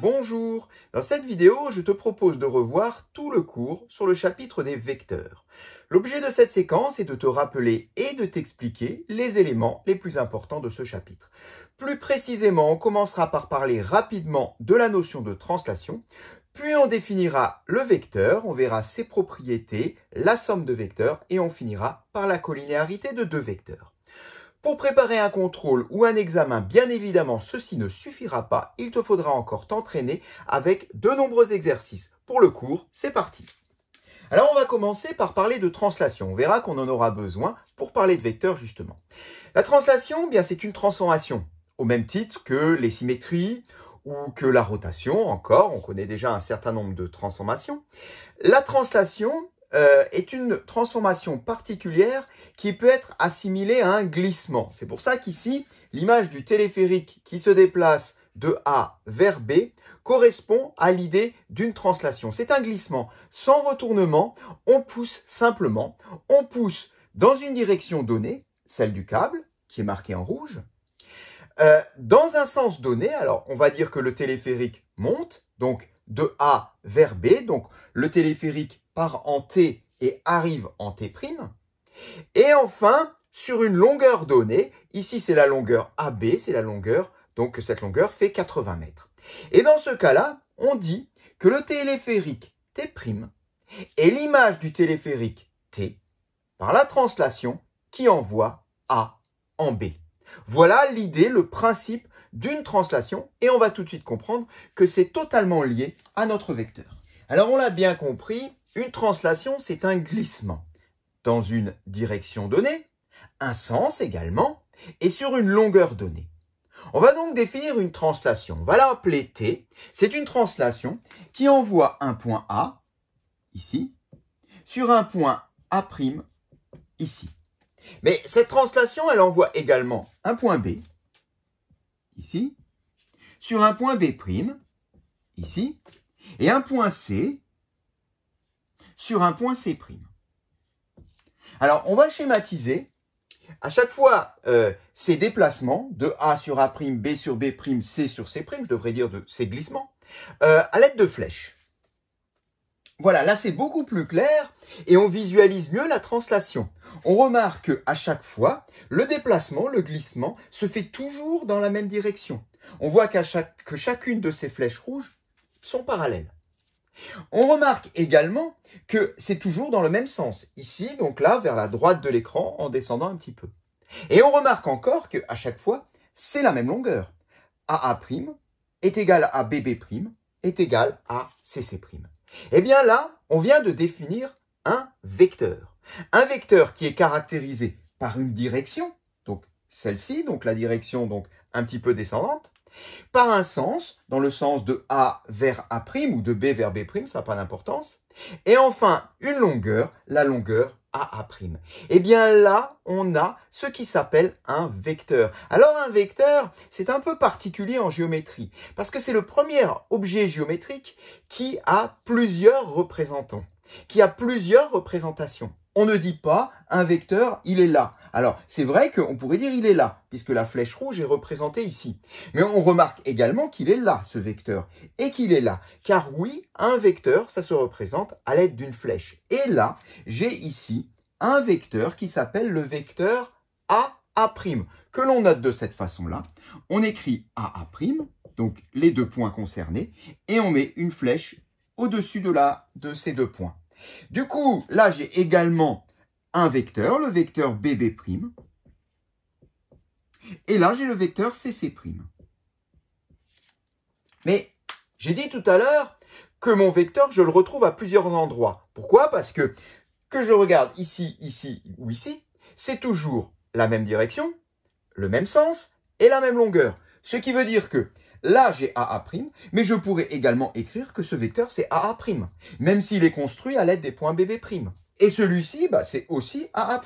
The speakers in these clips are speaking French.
Bonjour, dans cette vidéo, je te propose de revoir tout le cours sur le chapitre des vecteurs. L'objet de cette séquence est de te rappeler et de t'expliquer les éléments les plus importants de ce chapitre. Plus précisément, on commencera par parler rapidement de la notion de translation, puis on définira le vecteur, on verra ses propriétés, la somme de vecteurs et on finira par la collinéarité de deux vecteurs. Pour préparer un contrôle ou un examen, bien évidemment, ceci ne suffira pas. Il te faudra encore t'entraîner avec de nombreux exercices. Pour le cours, c'est parti. Alors, on va commencer par parler de translation. On verra qu'on en aura besoin pour parler de vecteurs, justement. La translation, bien, c'est une transformation, au même titre que les symétries ou que la rotation, encore. On connaît déjà un certain nombre de transformations. La translation est une transformation particulière qui peut être assimilée à un glissement. C'est pour ça qu'ici, l'image du téléphérique qui se déplace de A vers B correspond à l'idée d'une translation. C'est un glissement sans retournement, on pousse simplement, on pousse dans une direction donnée, celle du câble, qui est marquée en rouge, dans un sens donné. Alors on va dire que le téléphérique monte, donc de A vers B, donc le téléphérique part en T et arrive en T'. Et enfin, sur une longueur donnée, ici c'est la longueur AB, c'est la longueur, donc cette longueur fait 80 mètres. Et dans ce cas-là, on dit que le téléphérique T' est l'image du téléphérique T par la translation qui envoie A en B. Voilà l'idée, le principe d'une translation, et on va tout de suite comprendre que c'est totalement lié à notre vecteur. Alors on l'a bien compris, une translation c'est un glissement dans une direction donnée, un sens également, et sur une longueur donnée. On va donc définir une translation, on va l'appeler T, c'est une translation qui envoie un point A, ici, sur un point A', ici. Mais cette translation, elle envoie également un point B, ici, sur un point B', ici, et un point C, sur un point C'. Alors, on va schématiser à chaque fois ces déplacements de A sur A', B sur B', C sur C', je devrais dire de ces glissements, à l'aide de flèches. Voilà, là c'est beaucoup plus clair et on visualise mieux la translation. On remarque qu'à chaque fois, le déplacement, le glissement, se fait toujours dans la même direction. On voit que chacune de ces flèches rouges sont parallèles. On remarque également que c'est toujours dans le même sens. Ici, donc là, vers la droite de l'écran, en descendant un petit peu. Et on remarque encore qu'à chaque fois, c'est la même longueur. AA' est égal à BB' est égal à CC'. Eh bien là, on vient de définir un vecteur. Un vecteur qui est caractérisé par une direction, donc celle-ci, donc la direction donc un petit peu descendante, par un sens, dans le sens de A vers A' ou de B vers B', ça n'a pas d'importance, et enfin une longueur, la longueur AA'. Et bien là, on a ce qui s'appelle un vecteur. Alors un vecteur, c'est un peu particulier en géométrie, parce que c'est le premier objet géométrique qui a plusieurs représentants, qui a plusieurs représentations. On ne dit pas un vecteur, il est là. Alors, c'est vrai qu'on pourrait dire il est là, puisque la flèche rouge est représentée ici. Mais on remarque également qu'il est là, ce vecteur, et qu'il est là. Car oui, un vecteur, ça se représente à l'aide d'une flèche. Et là, j'ai ici un vecteur qui s'appelle le vecteur AA', que l'on note de cette façon-là. On écrit AA', donc les deux points concernés, et on met une flèche au-dessus de ces deux points. Du coup, là, j'ai également un vecteur, le vecteur BB', et là, j'ai le vecteur CC'. Mais j'ai dit tout à l'heure que mon vecteur, je le retrouve à plusieurs endroits. Pourquoi? Parce que je regarde ici, ici ou ici, c'est toujours la même direction, le même sens et la même longueur. Ce qui veut dire que là, j'ai AA', mais je pourrais également écrire que ce vecteur, c'est AA', même s'il est construit à l'aide des points BB'. Et celui-ci, c'est aussi AA'.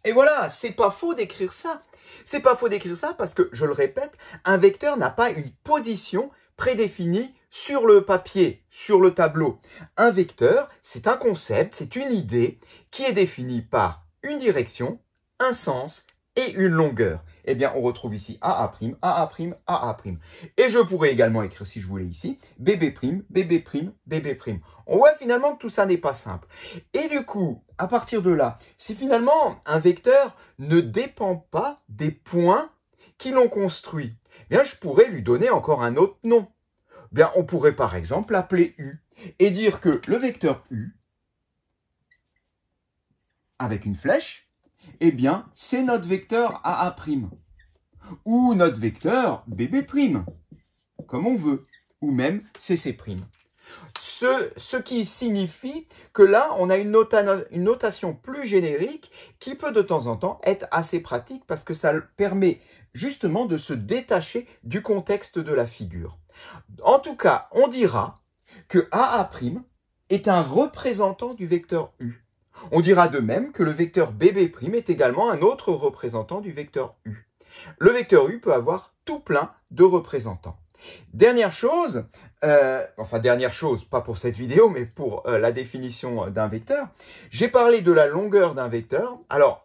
Et voilà, c'est pas faux d'écrire ça. C'est pas faux d'écrire ça parce que, je le répète, un vecteur n'a pas une position prédéfinie sur le papier, sur le tableau. Un vecteur, c'est un concept, c'est une idée qui est définie par une direction, un sens et une longueur. eh bien, on retrouve ici AA', AA', AA'. Et je pourrais également écrire, si je voulais ici, BB', BB', BB'. On voit finalement que tout ça n'est pas simple. Et du coup, à partir de là, si finalement un vecteur ne dépend pas des points qui l'ont construit, eh bien, je pourrais lui donner encore un autre nom. Eh bien, on pourrait par exemple l'appeler U et dire que le vecteur U, avec une flèche, eh bien, c'est notre vecteur AA', ou notre vecteur BB', comme on veut, ou même CC'. Ce qui signifie que là, on a une notation plus générique qui peut de temps en temps être assez pratique parce que ça permet justement de se détacher du contexte de la figure. En tout cas, on dira que AA' est un représentant du vecteur U. On dira de même que le vecteur BB' est également un autre représentant du vecteur U. Le vecteur U peut avoir tout plein de représentants. Dernière chose, pas pour cette vidéo, mais pour la définition d'un vecteur, j'ai parlé de la longueur d'un vecteur. Alors,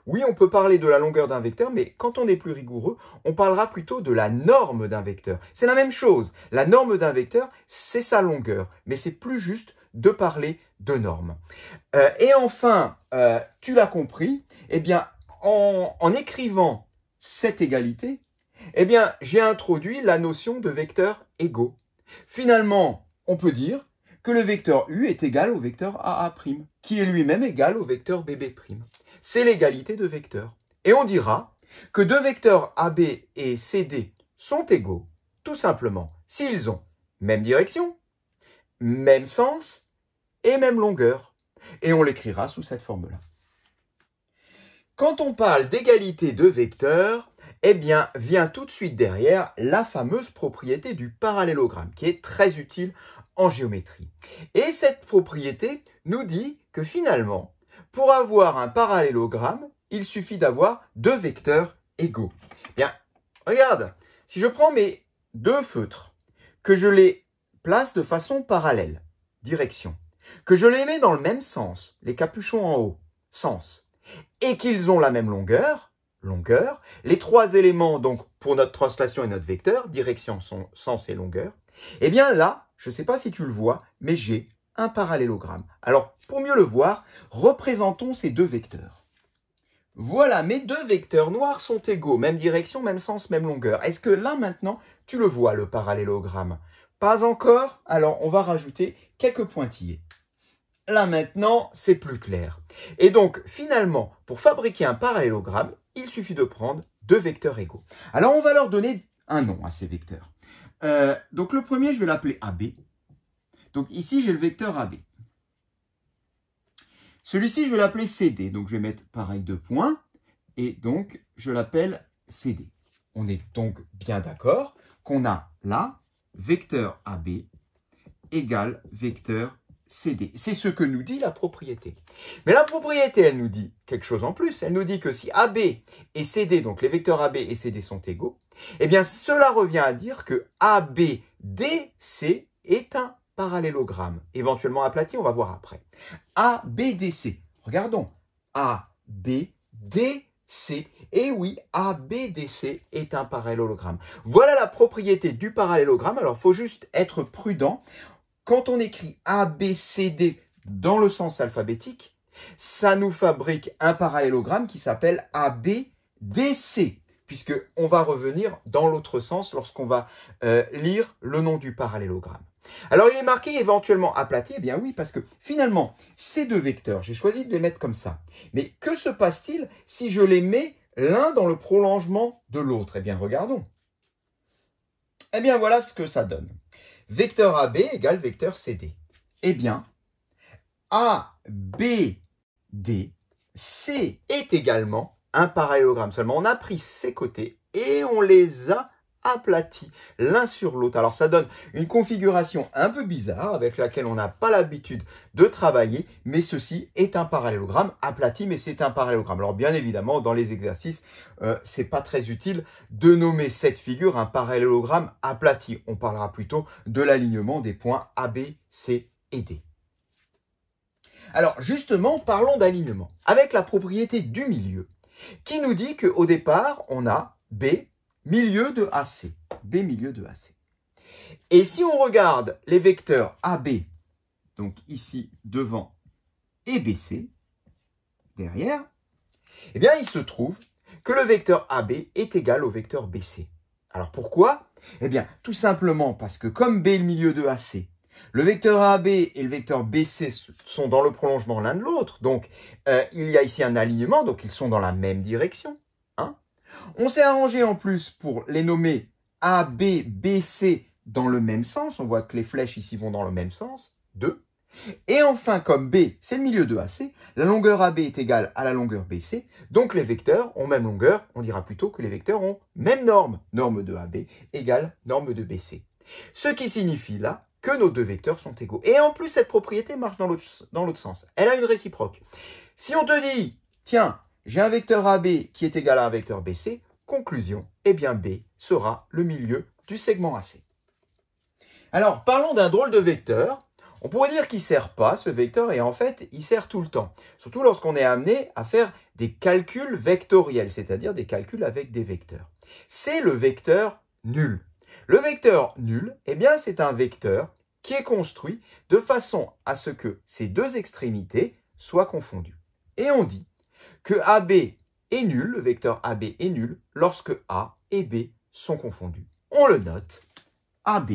oui, on peut parler de la longueur d'un vecteur, mais quand on est plus rigoureux, on parlera plutôt de la norme d'un vecteur. C'est la même chose. La norme d'un vecteur, c'est sa longueur, mais c'est plus juste de parler de norme. Et enfin, tu l'as compris, eh bien, en écrivant cette égalité, eh bien, j'ai introduit la notion de vecteurs égaux. Finalement, on peut dire que le vecteur U est égal au vecteur AA', qui est lui-même égal au vecteur BB'. C'est l'égalité de vecteurs. Et on dira que deux vecteurs AB et CD sont égaux, tout simplement, s'ils ont même direction, même sens et même longueur. Et on l'écrira sous cette forme-là. Quand on parle d'égalité de vecteurs, eh bien, vient tout de suite derrière la fameuse propriété du parallélogramme, qui est très utile en géométrie. Et cette propriété nous dit que finalement, pour avoir un parallélogramme, il suffit d'avoir deux vecteurs égaux. Bien, regarde, si je prends mes deux feutres, que je les place de façon parallèle, direction, que je les mets dans le même sens, les capuchons en haut, sens, et qu'ils ont la même longueur, les trois éléments donc pour notre translation et notre vecteur, direction, sens et longueur, eh bien là, je ne sais pas si tu le vois, mais j'ai un parallélogramme. Alors, pour mieux le voir, représentons ces deux vecteurs. Voilà, mes deux vecteurs noirs sont égaux, même direction, même sens, même longueur. Est-ce que là, maintenant, tu le vois, le parallélogramme? Pas encore? Alors, on va rajouter quelques pointillés. Là, maintenant, c'est plus clair. Et donc, finalement, pour fabriquer un parallélogramme, il suffit de prendre deux vecteurs égaux. Alors, on va leur donner un nom à ces vecteurs. Donc, le premier, je vais l'appeler AB. Donc, ici, j'ai le vecteur AB. Celui-ci, je vais l'appeler CD. Donc, je vais mettre pareil deux points. Et donc, je l'appelle CD. On est donc bien d'accord qu'on a là, vecteur AB égale vecteur CD. C'est ce que nous dit la propriété. Mais la propriété, elle nous dit quelque chose en plus. Elle nous dit que si AB et CD, donc les vecteurs AB et CD sont égaux, eh bien cela revient à dire que ABDC est un parallélogramme. Éventuellement aplati, on va voir après. ABDC, regardons. ABDC, et oui, ABDC est un parallélogramme. Voilà la propriété du parallélogramme. Alors, il faut juste être prudent. Quand on écrit ABCD dans le sens alphabétique, ça nous fabrique un parallélogramme qui s'appelle ABDC, puisqu'on va revenir dans l'autre sens lorsqu'on va lire le nom du parallélogramme. Alors, il est marqué éventuellement aplati, eh bien oui, parce que finalement, ces deux vecteurs, j'ai choisi de les mettre comme ça. Mais que se passe-t-il si je les mets l'un dans le prolongement de l'autre? Eh bien, regardons. Eh bien, voilà ce que ça donne. Vecteur AB égale vecteur CD. Eh bien, ABDC est également un parallélogramme. Seulement, on a pris ces côtés et on les a aplatis l'un sur l'autre. Alors, ça donne une configuration un peu bizarre avec laquelle on n'a pas l'habitude de travailler, mais ceci est un parallélogramme aplati, mais c'est un parallélogramme. Alors, bien évidemment, dans les exercices, c'est pas très utile de nommer cette figure un parallélogramme aplati. On parlera plutôt de l'alignement des points A, B, C et D. Alors, justement, parlons d'alignement. Avec la propriété du milieu, qui nous dit qu'au départ, on a B, milieu de AC. B, milieu de AC. Et si on regarde les vecteurs AB, donc ici devant et BC, derrière, eh bien, il se trouve que le vecteur AB est égal au vecteur BC. Alors pourquoi? Eh bien, tout simplement parce que comme B est le milieu de AC, le vecteur AB et le vecteur BC sont dans le prolongement l'un de l'autre. Donc, il y a ici un alignement, donc ils sont dans la même direction. Hein. On s'est arrangé en plus pour les nommer AB, BC dans le même sens. On voit que les flèches ici vont dans le même sens. 2. Et enfin, comme B, c'est le milieu de AC, la longueur AB est égale à la longueur BC, donc les vecteurs ont même longueur, on dira plutôt que les vecteurs ont même norme. Norme de AB égale norme de BC. Ce qui signifie là que nos deux vecteurs sont égaux. Et en plus, cette propriété marche dans l'autre sens. Elle a une réciproque. Si on te dit, tiens, j'ai un vecteur AB qui est égal à un vecteur BC, conclusion, eh bien B sera le milieu du segment AC. Alors, parlons d'un drôle de vecteur. On pourrait dire qu'il ne sert pas, ce vecteur, et en fait, il sert tout le temps. Surtout lorsqu'on est amené à faire des calculs vectoriels, c'est-à-dire des calculs avec des vecteurs. C'est le vecteur nul. Le vecteur nul, eh bien, c'est un vecteur qui est construit de façon à ce que ces deux extrémités soient confondues. Et on dit que AB est nul, le vecteur AB est nul, lorsque A et B sont confondus. On le note, AB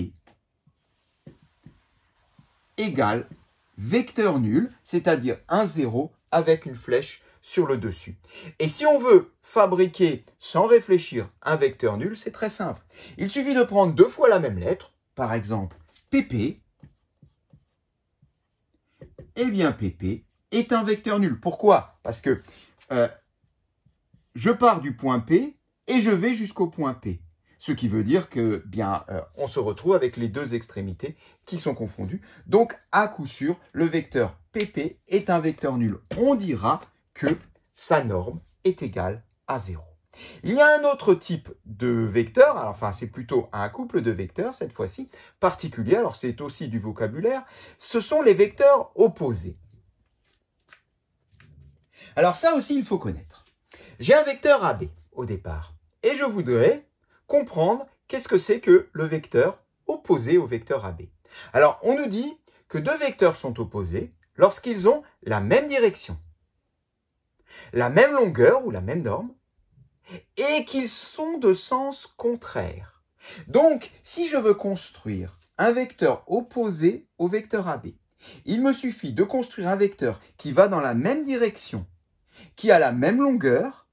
égale vecteur nul, c'est-à-dire un 0 avec une flèche sur le dessus. Et si on veut fabriquer sans réfléchir un vecteur nul, c'est très simple. Il suffit de prendre deux fois la même lettre, par exemple PP. Eh bien PP est un vecteur nul. Pourquoi? Parce que je pars du point P et je vais jusqu'au point P. Ce qui veut dire que, on se retrouve avec les deux extrémités qui sont confondues. Donc, à coup sûr, le vecteur PP est un vecteur nul. On dira que sa norme est égale à 0. Il y a un autre type de vecteur, enfin, c'est plutôt un couple de vecteurs, cette fois-ci, particulier. Alors, c'est aussi du vocabulaire. Ce sont les vecteurs opposés. Alors, ça aussi, il faut connaître. J'ai un vecteur AB au départ. Et je voudrais comprendre qu'est-ce que c'est que le vecteur opposé au vecteur AB. Alors, on nous dit que deux vecteurs sont opposés lorsqu'ils ont la même direction, la même longueur ou la même norme, et qu'ils sont de sens contraire. Donc, si je veux construire un vecteur opposé au vecteur AB, il me suffit de construire un vecteur qui va dans la même direction, qui a la même longueur,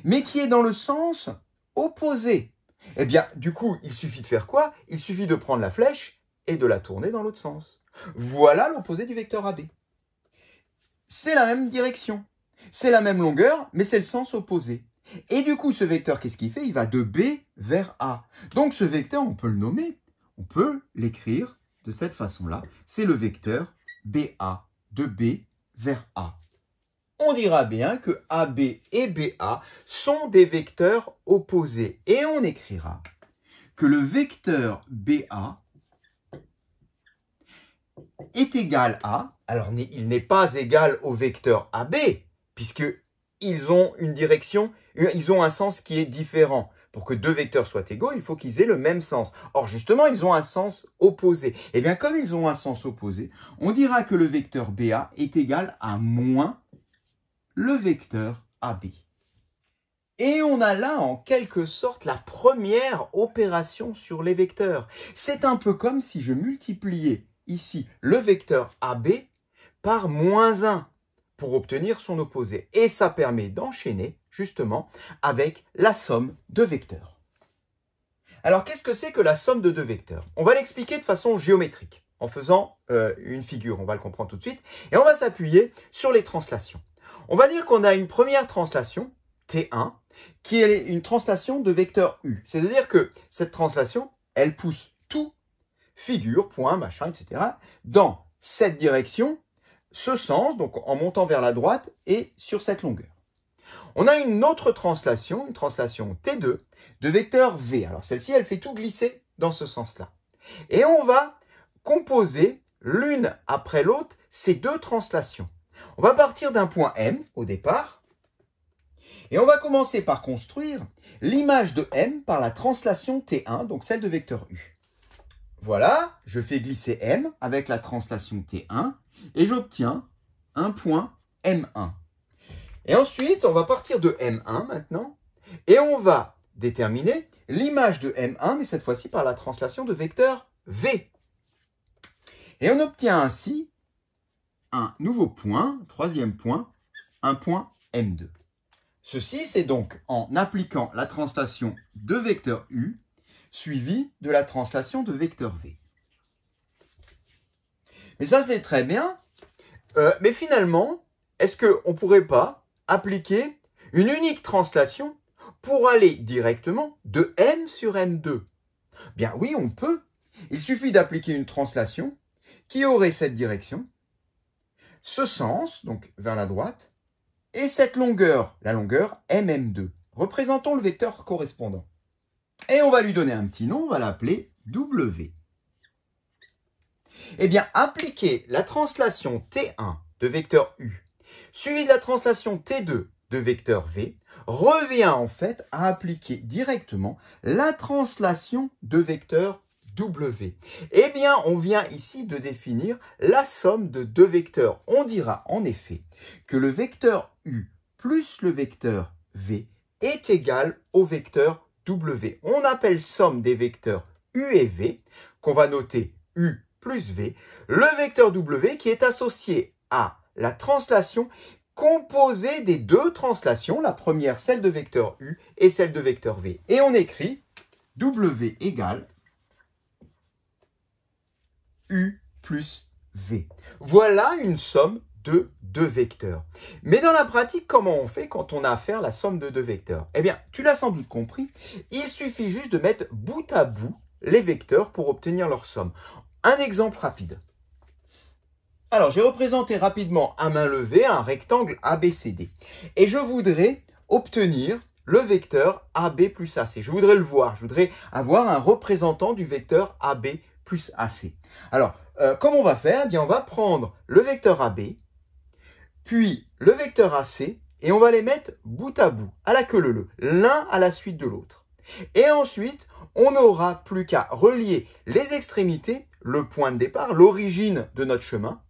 mais qui est dans le sens opposé. Eh bien, du coup, il suffit de faire quoi? Il suffit de prendre la flèche et de la tourner dans l'autre sens. Voilà l'opposé du vecteur AB. C'est la même direction, c'est la même longueur, mais c'est le sens opposé. Et du coup, ce vecteur, qu'est-ce qu'il fait? Il va de B vers A. Donc, ce vecteur, on peut le nommer. On peut l'écrire de cette façon-là. C'est le vecteur BA, de B vers A. On dira bien que AB et BA sont des vecteurs opposés. Et on écrira que le vecteur BA est égal à, alors il n'est pas égal au vecteur AB, puisqu'ils ont une direction, ils ont un sens qui est différent. Pour que deux vecteurs soient égaux, il faut qu'ils aient le même sens. Or, justement, ils ont un sens opposé. Et bien, comme ils ont un sens opposé, on dira que le vecteur BA est égal à moins le vecteur AB. Et on a là, en quelque sorte, la première opération sur les vecteurs. C'est un peu comme si je multipliais ici le vecteur AB par moins 1 pour obtenir son opposé. Et ça permet d'enchaîner, justement, avec la somme de vecteurs. Alors, qu'est-ce que c'est que la somme de deux vecteurs? On va l'expliquer de façon géométrique, en faisant une figure, on va le comprendre tout de suite, et on va s'appuyer sur les translations. On va dire qu'on a une première translation, T1, qui est une translation de vecteur U. C'est-à-dire que cette translation, elle pousse tout, figure, point, machin, etc., dans cette direction, ce sens, donc en montant vers la droite, et sur cette longueur. On a une autre translation, une translation T2, de vecteur V. Alors celle-ci, elle fait tout glisser dans ce sens-là. Et on va composer l'une après l'autre ces deux translations. On va partir d'un point M au départ, Et on va commencer par construire l'image de M par la translation T1, donc celle de vecteur U. Voilà, je fais glisser M avec la translation T1 et j'obtiens un point M1. Et ensuite, on va partir de M1 maintenant et on va déterminer l'image de M1, mais cette fois-ci par la translation de vecteur V. Et on obtient ainsi un nouveau point, troisième point, un point M2. Ceci, c'est donc en appliquant la translation de vecteur U suivie de la translation de vecteur V. Mais ça, c'est très bien. Mais finalement, est-ce qu'on ne pourrait pas appliquer une unique translation pour aller directement de M sur M2? Bien oui, on peut. Il suffit d'appliquer une translation qui aurait cette direction, ce sens, donc vers la droite, et cette longueur, la longueur MM2. Représentons le vecteur correspondant. Et on va lui donner un petit nom, on va l'appeler W. Eh bien, appliquer la translation T1 de vecteur U, suivie de la translation T2 de vecteur V, revient en fait à appliquer directement la translation de vecteur W. Eh bien, on vient ici de définir la somme de deux vecteurs. On dira en effet que le vecteur U plus le vecteur V est égal au vecteur W. On appelle somme des vecteurs U et V, qu'on va noter U plus V, le vecteur W qui est associé à la translation composée des deux translations, la première celle de vecteur U et celle de vecteur V. Et on écrit W égale U plus V. Voilà une somme de deux vecteurs. Mais dans la pratique, comment on fait quand on a à faire la somme de deux vecteurs? Eh bien, tu l'as sans doute compris, il suffit juste de mettre bout à bout les vecteurs pour obtenir leur somme. Un exemple rapide. Alors, j'ai représenté rapidement à main levée un rectangle ABCD. Et je voudrais obtenir le vecteur AB plus AC. Je voudrais le voir, je voudrais avoir un représentant du vecteur AB plus AC. Alors, comment on va faire? Eh bien, on va prendre le vecteur AB, puis le vecteur AC, et on va les mettre bout à bout, à la queue leu, l'un à la suite de l'autre. Et ensuite, on n'aura plus qu'à relier les extrémités, le point de départ, l'origine de notre chemin,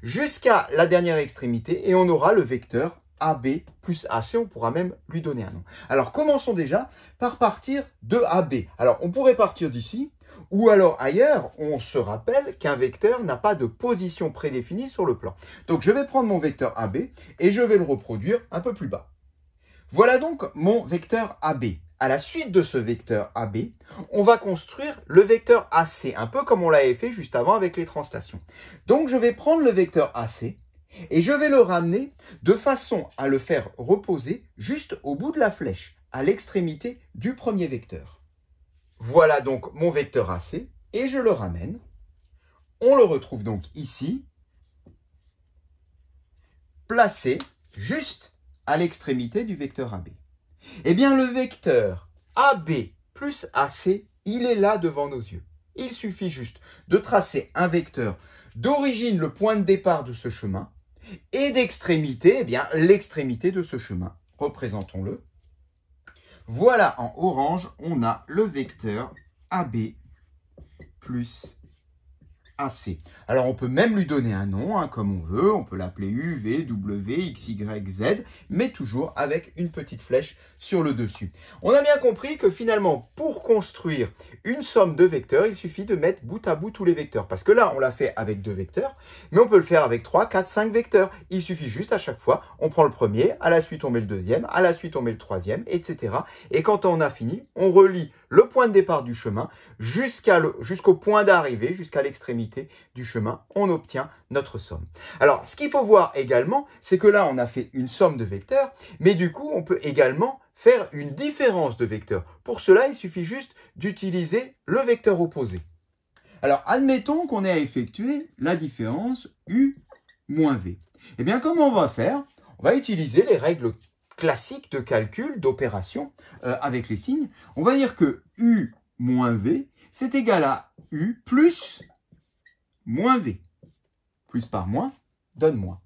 jusqu'à la dernière extrémité, et on aura le vecteur AB plus AC, on pourra même lui donner un nom. Alors, commençons déjà par partir de AB. Alors, on pourrait partir d'ici, ou alors ailleurs, on se rappelle qu'un vecteur n'a pas de position prédéfinie sur le plan. Donc, je vais prendre mon vecteur AB et je vais le reproduire un peu plus bas. Voilà donc mon vecteur AB. À la suite de ce vecteur AB, on va construire le vecteur AC, un peu comme on l'avait fait juste avant avec les translations. Donc, je vais prendre le vecteur AC et je vais le ramener de façon à le faire reposer juste au bout de la flèche, à l'extrémité du premier vecteur. Voilà donc mon vecteur AC et je le ramène. On le retrouve donc ici, placé juste à l'extrémité du vecteur AB. Eh bien, le vecteur AB plus AC, il est là devant nos yeux. Il suffit juste de tracer un vecteur d'origine, le point de départ de ce chemin, et d'extrémité, eh bien, l'extrémité de ce chemin. Représentons-le. Voilà, en orange, on a le vecteur AB plus AC. Alors, on peut même lui donner un nom, comme on veut. On peut l'appeler U, V, W, X, Y, Z, mais toujours avec une petite flèche sur le dessus. On a bien compris que finalement, pour construire une somme de vecteurs, il suffit de mettre bout à bout tous les vecteurs. Parce que là, on l'a fait avec 2 vecteurs, mais on peut le faire avec 3, 4, 5 vecteurs. Il suffit juste à chaque fois, on prend le premier, à la suite on met le deuxième, à la suite on met le troisième, etc. Et quand on a fini, on relie le point de départ du chemin jusqu'au point d'arrivée, jusqu'à l'extrémité du chemin, on obtient notre somme. Alors, ce qu'il faut voir également, c'est que là, on a fait une somme de vecteurs, mais du coup, on peut également faire une différence de vecteurs. Pour cela, il suffit juste d'utiliser le vecteur opposé. Alors, admettons qu'on ait à effectuer la différence U moins V. Eh bien, comment on va faire? On va utiliser les règles classiques de calcul, d'opération avec les signes. On va dire que U moins V, c'est égal à U plus moins V. Plus par moins donne moins.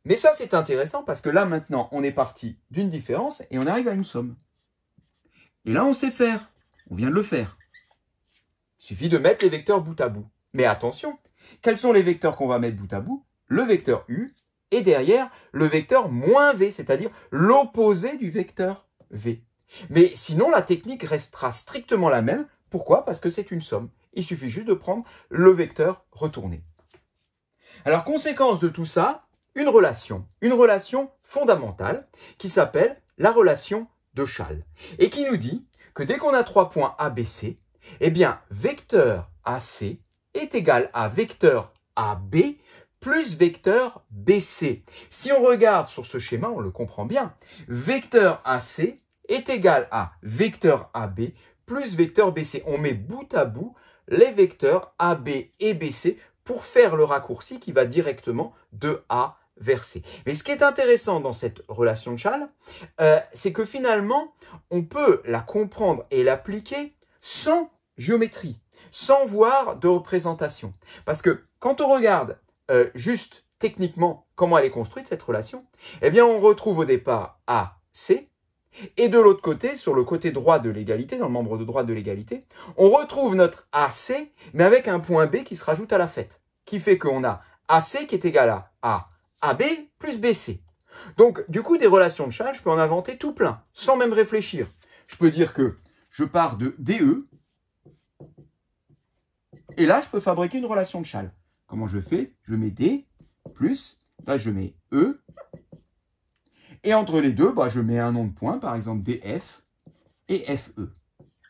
Mais ça, c'est intéressant parce que là, maintenant, on est parti d'une différence et on arrive à une somme. Et là, on sait faire. On vient de le faire. Il suffit de mettre les vecteurs bout à bout. Mais attention, quels sont les vecteurs qu'on va mettre bout à bout? Le vecteur U et derrière le vecteur moins V, c'est-à-dire l'opposé du vecteur V. Mais sinon, la technique restera strictement la même. Pourquoi? Parce que c'est une somme. Il suffit juste de prendre le vecteur retourné. Alors, conséquence de tout ça, une relation fondamentale qui s'appelle la relation de Schall et qui nous dit que dès qu'on a 3 points ABC, eh bien, vecteur AC est égal à vecteur AB plus vecteur BC. Si on regarde sur ce schéma, on le comprend bien. Vecteur AC est égal à vecteur AB plus vecteur BC. On met bout à bout les vecteurs AB et BC pour faire le raccourci qui va directement de A vers C. Mais ce qui est intéressant dans cette relation de Schall, c'est que finalement, on peut la comprendre et l'appliquer sans géométrie, sans voir de représentation. Parce que quand on regarde juste techniquement comment elle est construite, cette relation, eh bien on retrouve au départ AC, et de l'autre côté, sur le côté droit de l'égalité, dans le membre de droite de l'égalité, on retrouve notre AC, mais avec un point B qui se rajoute à la fête, qui fait qu'on a AC qui est égal à AB plus BC. Donc, du coup, des relations de Schall, je peux en inventer tout plein, sans même réfléchir. Je peux dire que je pars de DE, et là, je peux fabriquer une relation de Schall. Comment je fais? Je mets D plus, là, je mets E, et entre les deux, je mets un nom de point, par exemple DF et FE.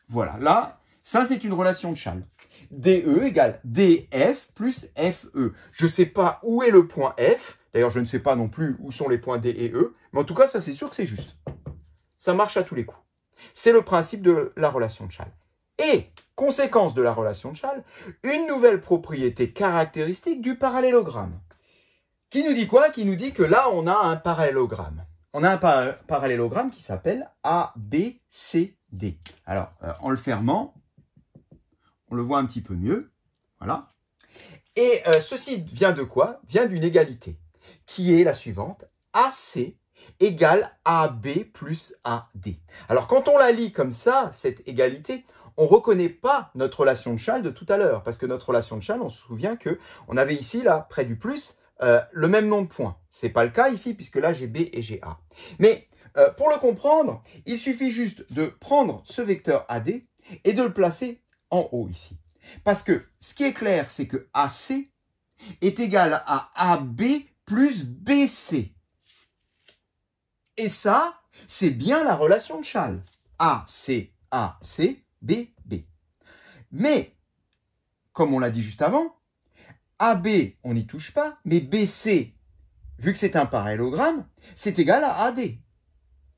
Voilà, là, ça c'est une relation de Schall. DE égale DF plus FE. Je ne sais pas où est le point F, d'ailleurs je ne sais pas non plus où sont les points D et E, mais en tout cas ça c'est sûr que c'est juste. Ça marche à tous les coups. C'est le principe de la relation de Schall. Et, conséquence de la relation de Schall, une nouvelle propriété caractéristique du parallélogramme. Qui nous dit quoi? Qui nous dit que là on a un parallélogramme. On a un parallélogramme qui s'appelle ABCD. Alors, en le fermant, on le voit un petit peu mieux. Voilà. Et ceci vient de quoi? Vient d'une égalité, qui est la suivante. AC égale AB plus AD. Alors, quand on la lit comme ça, cette égalité, on ne reconnaît pas notre relation de Schall de tout à l'heure. Parce que notre relation de Schall, on se souvient qu'on avait ici, là, près du plus, le même nom de point. Ce n'est pas le cas ici, puisque là, j'ai B et j'ai A. Mais pour le comprendre, il suffit juste de prendre ce vecteur AD et de le placer en haut ici. Parce que ce qui est clair, c'est que AC est égal à AB plus BC. Et ça, c'est bien la relation de Schall. AC, AC, B, B. Mais, comme on l'a dit juste avant, AB, on n'y touche pas, mais BC, vu que c'est un parallélogramme, c'est égal à AD.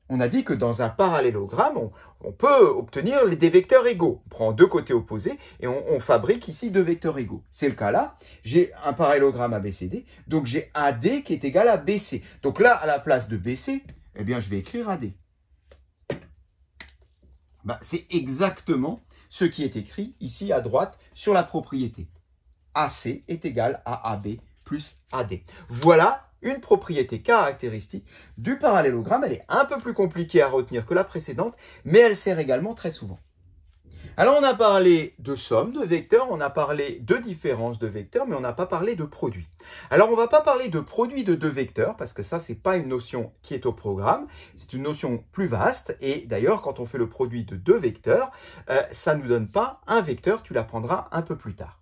On a dit que dans un parallélogramme, on peut obtenir des vecteurs égaux. On prend deux côtés opposés et on fabrique ici deux vecteurs égaux. C'est le cas là. J'ai un parallélogramme ABCD, donc j'ai AD qui est égal à BC. Donc là, à la place de BC, eh bien, je vais écrire AD. C'est exactement ce qui est écrit ici à droite sur la propriété. AC est égal à AB plus AD. Voilà une propriété caractéristique du parallélogramme. Elle est un peu plus compliquée à retenir que la précédente, mais elle sert également très souvent. Alors, on a parlé de somme de vecteurs, on a parlé de différence de vecteurs, mais on n'a pas parlé de produit. Alors, on ne va pas parler de produit de deux vecteurs, parce que ça, ce n'est pas une notion qui est au programme, c'est une notion plus vaste, et d'ailleurs, quand on fait le produit de deux vecteurs, ça ne nous donne pas un vecteur, tu l'apprendras un peu plus tard.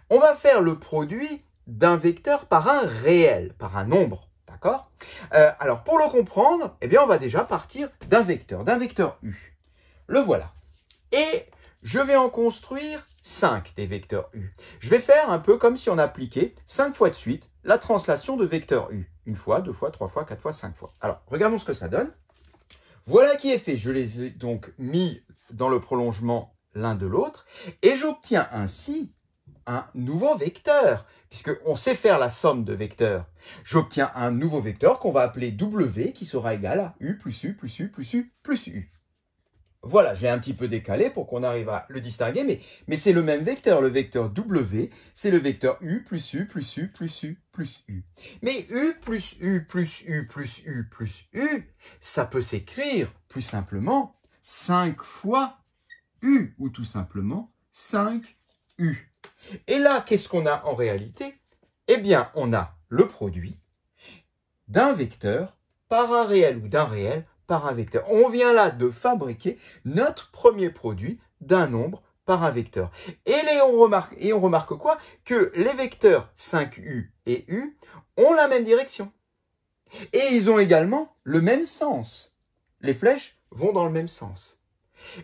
On va faire le produit d'un vecteur par un réel, par un nombre, d'accord? Alors, pour le comprendre, eh bien, on va déjà partir d'un vecteur U. Le voilà. Et je vais en construire 5 des vecteurs U. Je vais faire un peu comme si on appliquait 5 fois de suite la translation de vecteur U. Une fois, deux fois, trois fois, quatre fois, 5 fois. Alors, regardons ce que ça donne. Voilà qui est fait. Je les ai donc mis dans le prolongement l'un de l'autre. Et j'obtiens ainsi un nouveau vecteur, puisqu'on sait faire la somme de vecteurs. J'obtiens un nouveau vecteur qu'on va appeler W, qui sera égal à U plus U plus U plus U plus U. Voilà, je l'ai un petit peu décalé pour qu'on arrive à le distinguer, mais c'est le même vecteur. Le vecteur W, c'est le vecteur U plus U plus U plus U plus U. Mais U plus U plus U plus U plus U, ça peut s'écrire plus simplement 5 fois U, ou tout simplement 5U. Et là, qu'est-ce qu'on a en réalité? Eh bien, on a le produit d'un vecteur par un réel ou d'un réel par un vecteur. On vient là de fabriquer notre premier produit d'un nombre par un vecteur. Et on remarque quoi? Que les vecteurs 5U et U ont la même direction. Et ils ont également le même sens. Les flèches vont dans le même sens.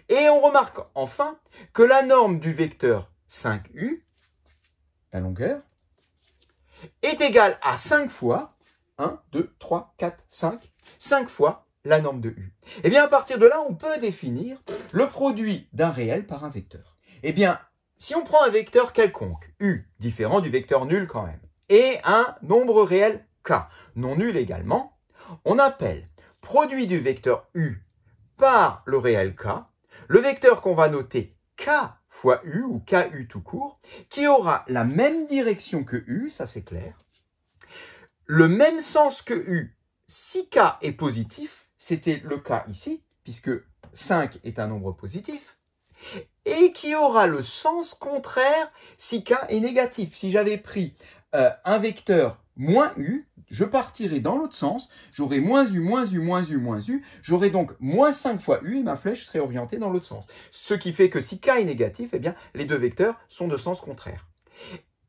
Et on remarque enfin que la norme du vecteur 5U, la longueur, est égale à 5 fois 1, 2, 3, 4, 5 fois la norme de U. Et bien, à partir de là, on peut définir le produit d'un réel par un vecteur. Eh bien, si on prend un vecteur quelconque, U, différent du vecteur nul quand même, et un nombre réel K, non nul également, on appelle produit du vecteur U par le réel K, le vecteur qu'on va noter K fois U, ou KU tout court, qui aura la même direction que U, ça c'est clair, le même sens que U, si K est positif, c'était le cas ici, puisque 5 est un nombre positif, et qui aura le sens contraire si K est négatif. Si j'avais pris un vecteur moins U, je partirais dans l'autre sens, j'aurais moins U, moins U, moins U, moins U, j'aurais donc moins 5 fois U et ma flèche serait orientée dans l'autre sens. Ce qui fait que si K est négatif, eh bien, les deux vecteurs sont de sens contraire.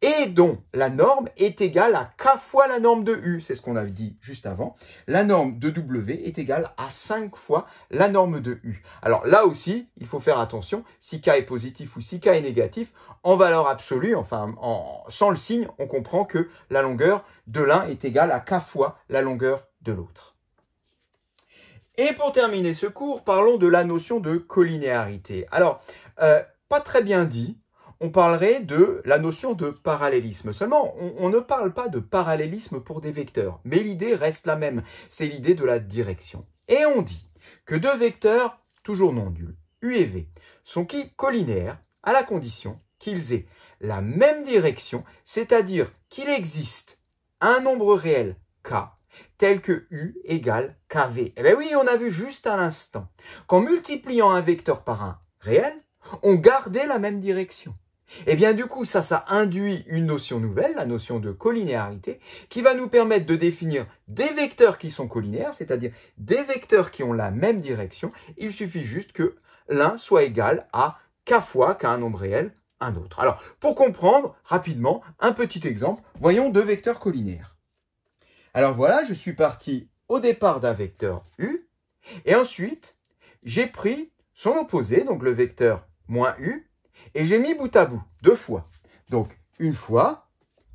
Et donc, la norme est égale à K fois la norme de U. C'est ce qu'on avait dit juste avant. La norme de W est égale à 5 fois la norme de U. Alors là aussi, il faut faire attention. Si K est positif ou si K est négatif, en valeur absolue, enfin sans le signe, on comprend que la longueur de l'un est égale à K fois la longueur de l'autre. Et pour terminer ce cours, parlons de la notion de collinéarité. Alors, pas très bien dit. On parlerait de la notion de parallélisme. Seulement, on ne parle pas de parallélisme pour des vecteurs, mais l'idée reste la même, c'est l'idée de la direction. Et on dit que deux vecteurs, toujours non nuls, U et V, sont collinaires à la condition qu'ils aient la même direction, c'est-à-dire qu'il existe un nombre réel K, tel que U égale KV. Eh bien oui, on a vu juste à l'instant qu'en multipliant un vecteur par un réel, on gardait la même direction. Et bien du coup, ça induit une notion nouvelle, la notion de collinéarité, qui va nous permettre de définir des vecteurs qui sont collinaires, c'est-à-dire des vecteurs qui ont la même direction. Il suffit juste que l'un soit égal à K fois qu'un nombre réel, un autre. Alors, pour comprendre rapidement, un petit exemple, voyons deux vecteurs collinaires. Alors voilà, je suis parti au départ d'un vecteur U, et ensuite, j'ai pris son opposé, donc le vecteur moins U, et j'ai mis bout à bout, deux fois. Donc, une fois,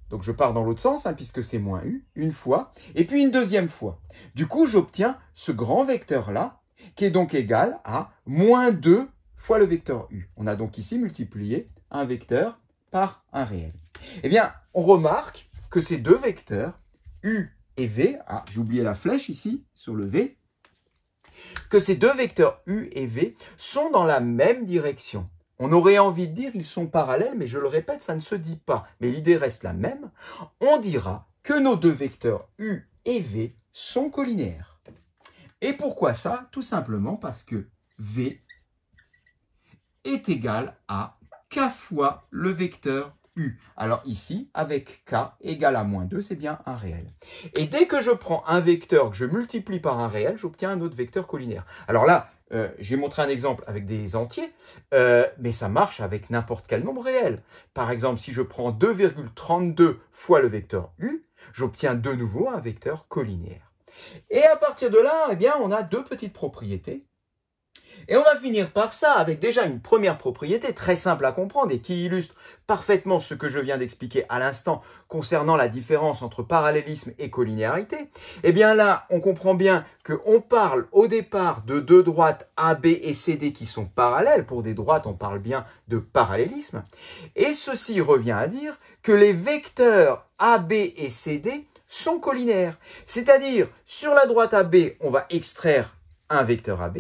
donc je pars dans l'autre sens, puisque c'est moins U, une fois, et puis une deuxième fois. Du coup, j'obtiens ce grand vecteur-là, qui est donc égal à moins 2 fois le vecteur U. On a donc ici multiplié un vecteur par un réel. Eh bien, on remarque que ces deux vecteurs, U et V, j'ai oublié la flèche ici, sur le V, que ces deux vecteurs U et V sont dans la même direction. On aurait envie de dire qu'ils sont parallèles, mais je le répète, ça ne se dit pas. Mais l'idée reste la même. On dira que nos deux vecteurs U et V sont collinaires. Et pourquoi ça? Tout simplement parce que V est égal à K fois le vecteur U. Alors ici, avec K égale à moins 2, c'est bien un réel. Et dès que je prends un vecteur que je multiplie par un réel, j'obtiens un autre vecteur collinaire. Alors là, j'ai montré un exemple avec des entiers, mais ça marche avec n'importe quel nombre réel. Par exemple, si je prends 2,32 fois le vecteur U, j'obtiens de nouveau un vecteur collinaire. Et à partir de là, eh bien, on a deux petites propriétés. Et on va finir par ça, avec déjà une première propriété très simple à comprendre et qui illustre parfaitement ce que je viens d'expliquer à l'instant concernant la différence entre parallélisme et collinéarité. Eh bien là, on comprend bien qu'on parle au départ de deux droites AB et CD qui sont parallèles. Pour des droites, on parle bien de parallélisme. Et ceci revient à dire que les vecteurs AB et CD sont collinaires. C'est-à-dire, sur la droite AB, on va extraire un vecteur AB.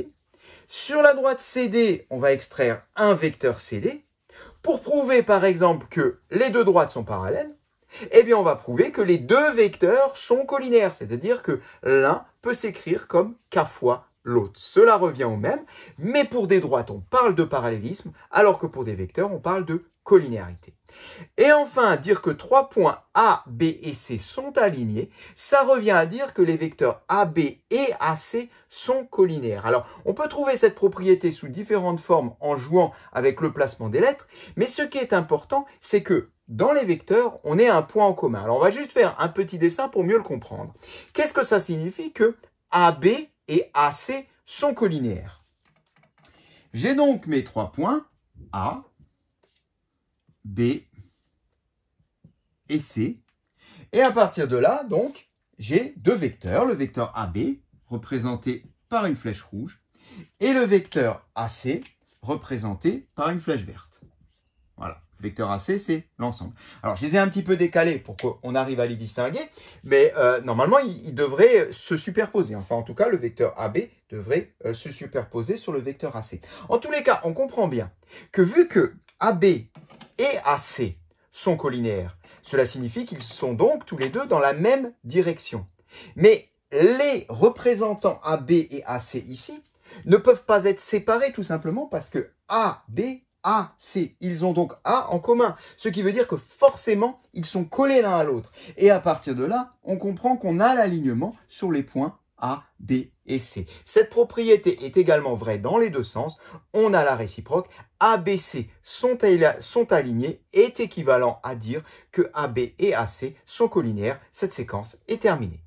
Sur la droite CD, on va extraire un vecteur CD. Pour prouver par exemple que les deux droites sont parallèles, eh bien on va prouver que les deux vecteurs sont collinaires, c'est-à-dire que l'un peut s'écrire comme k fois l'autre. Cela revient au même, mais pour des droites, on parle de parallélisme, alors que pour des vecteurs, on parle de collinéarité. Et enfin, dire que trois points A, B et C sont alignés, ça revient à dire que les vecteurs AB et AC sont collinaires. Alors, on peut trouver cette propriété sous différentes formes en jouant avec le placement des lettres, mais ce qui est important, c'est que dans les vecteurs, on ait un point en commun. Alors, on va juste faire un petit dessin pour mieux le comprendre. Qu'est-ce que ça signifie que AB et AC sont collinaires? J'ai donc mes trois points A, B et C. Et à partir de là, donc, j'ai deux vecteurs. Le vecteur AB, représenté par une flèche rouge, et le vecteur AC, représenté par une flèche verte. Voilà. Le vecteur AC, c'est l'ensemble. Alors, je les ai un petit peu décalés pour qu'on arrive à les distinguer, mais normalement, ils devraient se superposer. Enfin, en tout cas, le vecteur AB devrait se superposer sur le vecteur AC. En tous les cas, on comprend bien que vu que AB et AC sont collinaires, cela signifie qu'ils sont donc tous les deux dans la même direction. Mais les représentants AB et AC ici ne peuvent pas être séparés tout simplement parce que AB, AC, ils ont donc A en commun. Ce qui veut dire que forcément, ils sont collés l'un à l'autre. Et à partir de là, on comprend qu'on a l'alignement sur les points A, B et C. Cette propriété est également vraie dans les deux sens. On a la réciproque. ABC sont alignés est équivalent à dire que AB et AC sont collinaires. Cette séquence est terminée.